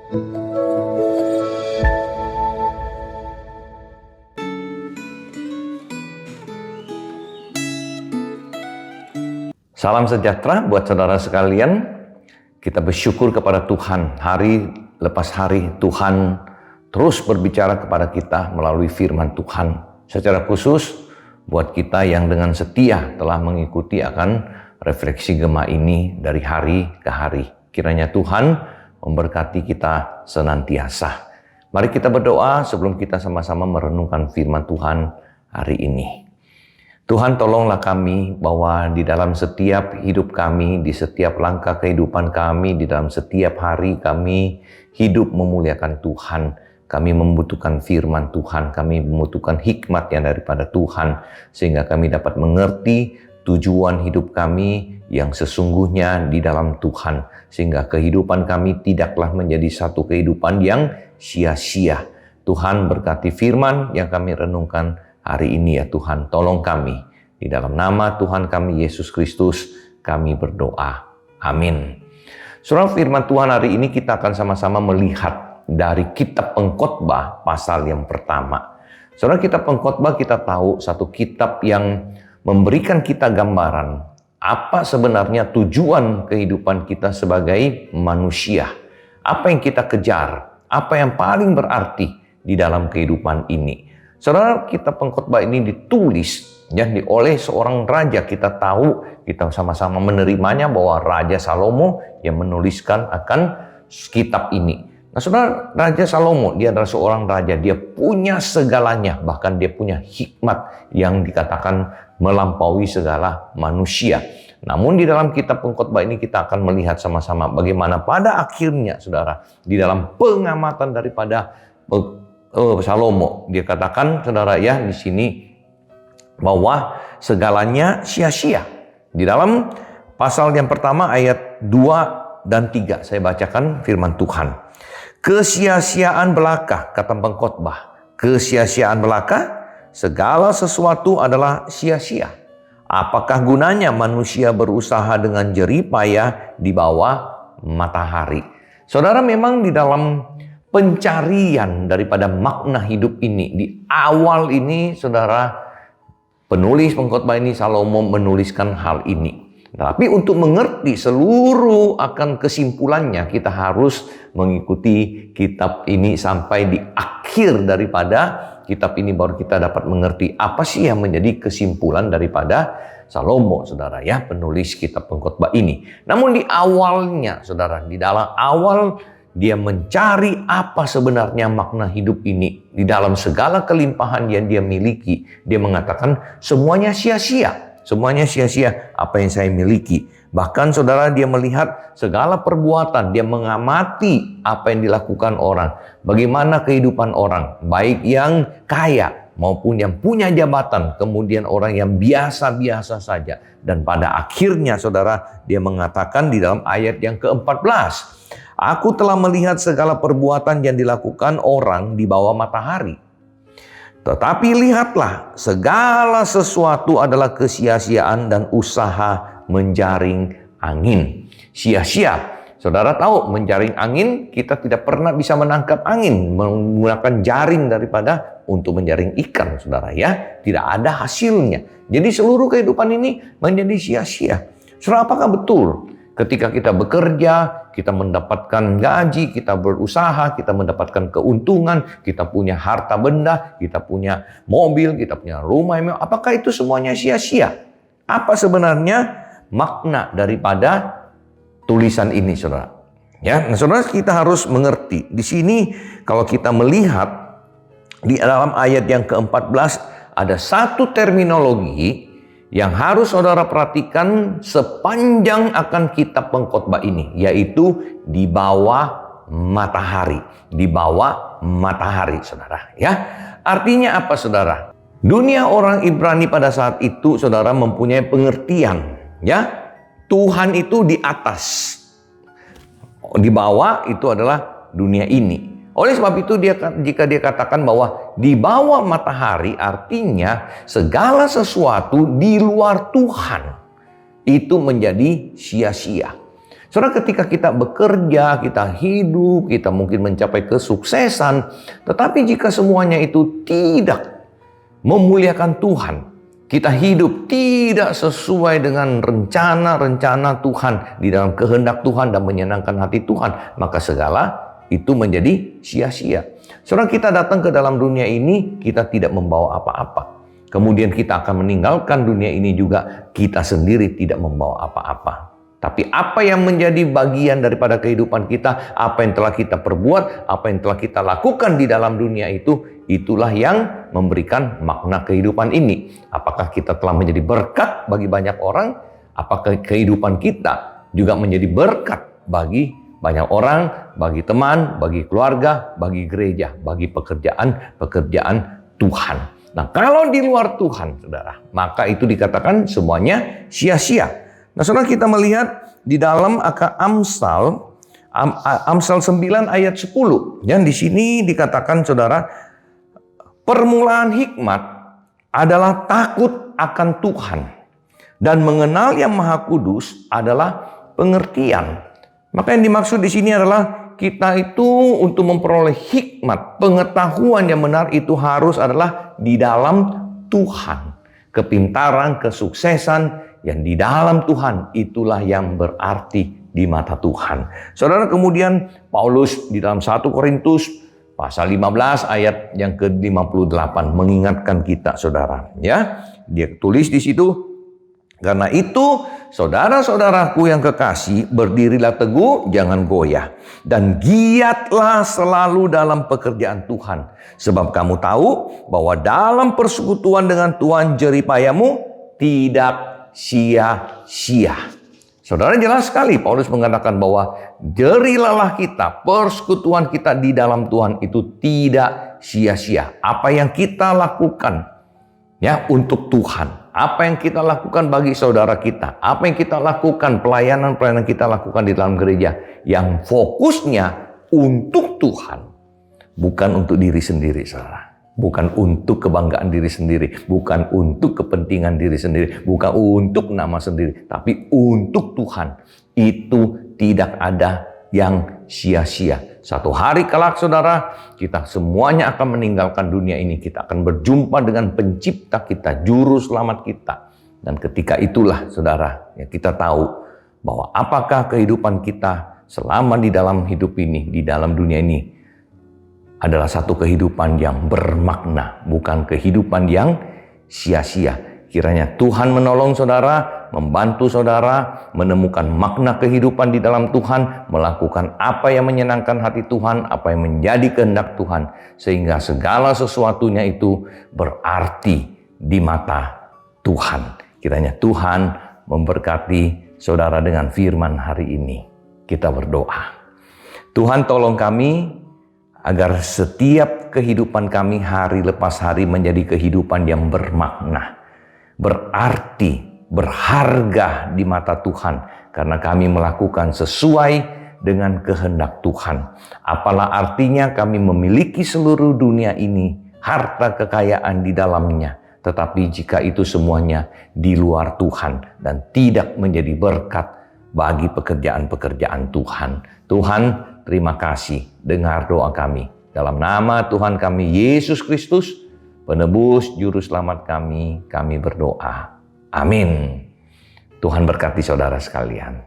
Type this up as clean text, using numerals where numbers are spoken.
Salam sejahtera buat saudara sekalian. Kita bersyukur kepada Tuhan. Hari lepas hari Tuhan terus berbicara kepada kita melalui firman Tuhan. Secara khusus buat kita yang dengan setia telah mengikuti akan refleksi Gema ini dari hari ke hari. Kiranya Tuhan memberkati kita senantiasa. Mari kita berdoa sebelum kita sama-sama merenungkan firman Tuhan hari ini. Tuhan, tolonglah kami bahwa di dalam setiap hidup kami, di setiap langkah kehidupan kami, di dalam setiap hari kami hidup memuliakan Tuhan. Kami membutuhkan firman Tuhan, kami membutuhkan hikmat yang daripada Tuhan, sehingga kami dapat mengerti tujuan hidup kami yang sesungguhnya di dalam Tuhan. Sehingga kehidupan kami tidaklah menjadi satu kehidupan yang sia-sia. Tuhan berkati firman yang kami renungkan hari ini ya Tuhan, tolong kami. Di dalam nama Tuhan kami Yesus Kristus, kami berdoa. Amin. Surah firman Tuhan hari ini kita akan sama-sama melihat dari kitab Pengkhotbah pasal yang pertama. Saudara, kitab Pengkhotbah kita tahu satu kitab yang memberikan kita gambaran apa sebenarnya tujuan kehidupan kita sebagai manusia. Apa yang kita kejar, apa yang paling berarti di dalam kehidupan ini. Saudara, kitab Pengkhotbah ini ditulis oleh seorang raja. Kita tahu, kita sama-sama menerimanya bahwa Raja Salomo yang menuliskan akan kitab ini. Nah, saudara, Raja Salomo, dia adalah seorang raja. Dia punya segalanya, bahkan dia punya hikmat yang dikatakan melampaui segala manusia. Namun di dalam kitab Pengkhotbah ini kita akan melihat sama-sama bagaimana pada akhirnya, saudara, di dalam pengamatan daripada Salomo, dia katakan, saudara ya, di sini bahwa segalanya sia-sia. Di dalam pasal yang pertama ayat 2 dan 3 saya bacakan firman Tuhan. Kesia-siaan belaka, kata Pengkhotbah. Kesia-siaan belaka, segala sesuatu adalah sia-sia. Apakah gunanya manusia berusaha dengan jerih payah di bawah matahari? Saudara, memang di dalam pencarian daripada makna hidup ini, di awal ini, saudara, penulis Pengkhotbah ini, Salomo, menuliskan hal ini. Tapi untuk mengerti seluruh akan kesimpulannya, kita harus mengikuti kitab ini sampai di akhir daripada kitab ini, baru kita dapat mengerti apa sih yang menjadi kesimpulan daripada Salomo, saudara ya, penulis kitab Pengkhotbah ini. Namun di awalnya, saudara, di dalam awal dia mencari apa sebenarnya makna hidup ini. Di dalam segala kelimpahan yang dia miliki, dia mengatakan semuanya sia-sia. Semuanya sia-sia apa yang saya miliki. Bahkan saudara, dia melihat segala perbuatan, dia mengamati apa yang dilakukan orang. Bagaimana kehidupan orang, baik yang kaya maupun yang punya jabatan, kemudian orang yang biasa-biasa saja. Dan pada akhirnya, saudara, dia mengatakan di dalam ayat yang ke-14, aku telah melihat segala perbuatan yang dilakukan orang di bawah matahari. Tetapi lihatlah, segala sesuatu adalah kesia-siaan dan usaha menjaring angin. Sia-sia. Saudara tahu, menjaring angin, kita tidak pernah bisa menangkap angin menggunakan jaring daripada untuk menjaring ikan, saudara ya. Tidak ada hasilnya. Jadi seluruh kehidupan ini menjadi sia-sia. Saudara, apakah betul ketika kita bekerja, kita mendapatkan gaji, kita berusaha, kita mendapatkan keuntungan, kita punya harta benda, kita punya mobil, kita punya rumah, apakah itu semuanya sia-sia? Apa sebenarnya makna daripada tulisan ini, saudara? Ya, nah, saudara, kita harus mengerti. Di sini kalau kita melihat di dalam ayat yang ke-14 ada satu terminologi yang harus saudara perhatikan sepanjang akan kitab Pengkhotbah ini, yaitu di bawah matahari. Di bawah matahari, saudara ya. Artinya apa, saudara? Dunia orang Ibrani pada saat itu, saudara, mempunyai pengertian ya, Tuhan itu di atas, di bawah itu adalah dunia ini. Oleh sebab itu jika dia katakan bahwa di bawah matahari, artinya segala sesuatu di luar Tuhan itu menjadi sia-sia. Saudara, ketika kita bekerja, kita hidup, kita mungkin mencapai kesuksesan, tetapi jika semuanya itu tidak memuliakan Tuhan, kita hidup tidak sesuai dengan rencana-rencana Tuhan di dalam kehendak Tuhan dan menyenangkan hati Tuhan, maka segala itu menjadi sia-sia. Saudara, kita datang ke dalam dunia ini, kita tidak membawa apa-apa. Kemudian kita akan meninggalkan dunia ini juga, kita sendiri tidak membawa apa-apa. Tapi apa yang menjadi bagian daripada kehidupan kita, apa yang telah kita perbuat, apa yang telah kita lakukan di dalam dunia itu, itulah yang memberikan makna kehidupan ini. Apakah kita telah menjadi berkat bagi banyak orang? Apakah kehidupan kita juga menjadi berkat bagi banyak orang, bagi teman, bagi keluarga, bagi gereja, bagi pekerjaan Tuhan. Nah, kalau di luar Tuhan, saudara, maka itu dikatakan semuanya sia-sia. Nah, saudara, kita melihat di dalam Amsal 9 ayat 10. Dan di sini dikatakan, saudara, permulaan hikmat adalah takut akan Tuhan. Dan mengenal yang Maha Kudus adalah pengertian. Maka yang dimaksud di sini adalah kita itu untuk memperoleh hikmat, pengetahuan yang benar itu harus adalah di dalam Tuhan. Kepintaran, kesuksesan yang di dalam Tuhan, itulah yang berarti di mata Tuhan. Saudara, kemudian Paulus di dalam 1 Korintus pasal 15 ayat yang ke-58 mengingatkan kita, saudara. Ya, dia tulis di situ, karena itu saudara-saudaraku yang kekasih, berdirilah teguh, jangan goyah, dan giatlah selalu dalam pekerjaan Tuhan. Sebab kamu tahu bahwa dalam persekutuan dengan Tuhan jeripayamu tidak sia-sia. Saudara, jelas sekali Paulus mengatakan bahwa jerilalah kita, persekutuan kita di dalam Tuhan itu tidak sia-sia. Apa yang kita lakukan ya untuk Tuhan, apa yang kita lakukan bagi saudara kita, apa yang kita lakukan, pelayanan-pelayanan kita lakukan di dalam gereja yang fokusnya untuk Tuhan, bukan untuk diri sendiri, saudara. Bukan untuk kebanggaan diri sendiri, bukan untuk kepentingan diri sendiri, bukan untuk nama sendiri, tapi untuk Tuhan. Itu tidak ada yang sia-sia. Satu hari kelak, saudara, kita semuanya akan meninggalkan dunia ini. Kita akan berjumpa dengan pencipta kita, juru selamat kita. Dan ketika itulah, saudara, ya kita tahu bahwa apakah kehidupan kita selama di dalam hidup ini, di dalam dunia ini, adalah satu kehidupan yang bermakna, bukan kehidupan yang sia-sia. Kiranya Tuhan menolong saudara, membantu saudara menemukan makna kehidupan di dalam Tuhan, melakukan apa yang menyenangkan hati Tuhan, apa yang menjadi kehendak Tuhan, sehingga segala sesuatunya itu berarti di mata Tuhan. Kiranya Tuhan memberkati saudara dengan firman hari ini. Kita berdoa. Tuhan, tolong kami agar setiap kehidupan kami hari lepas hari menjadi kehidupan yang bermakna, berarti, berharga di mata Tuhan, karena kami melakukan sesuai dengan kehendak Tuhan. Apalah artinya kami memiliki seluruh dunia ini, harta kekayaan di dalamnya, tetapi jika itu semuanya di luar Tuhan dan tidak menjadi berkat bagi pekerjaan-pekerjaan Tuhan. Tuhan, terima kasih, dengar doa kami. Dalam nama Tuhan kami, Yesus Kristus, penebus juru selamat kami berdoa. Amin. Tuhan berkati saudara sekalian.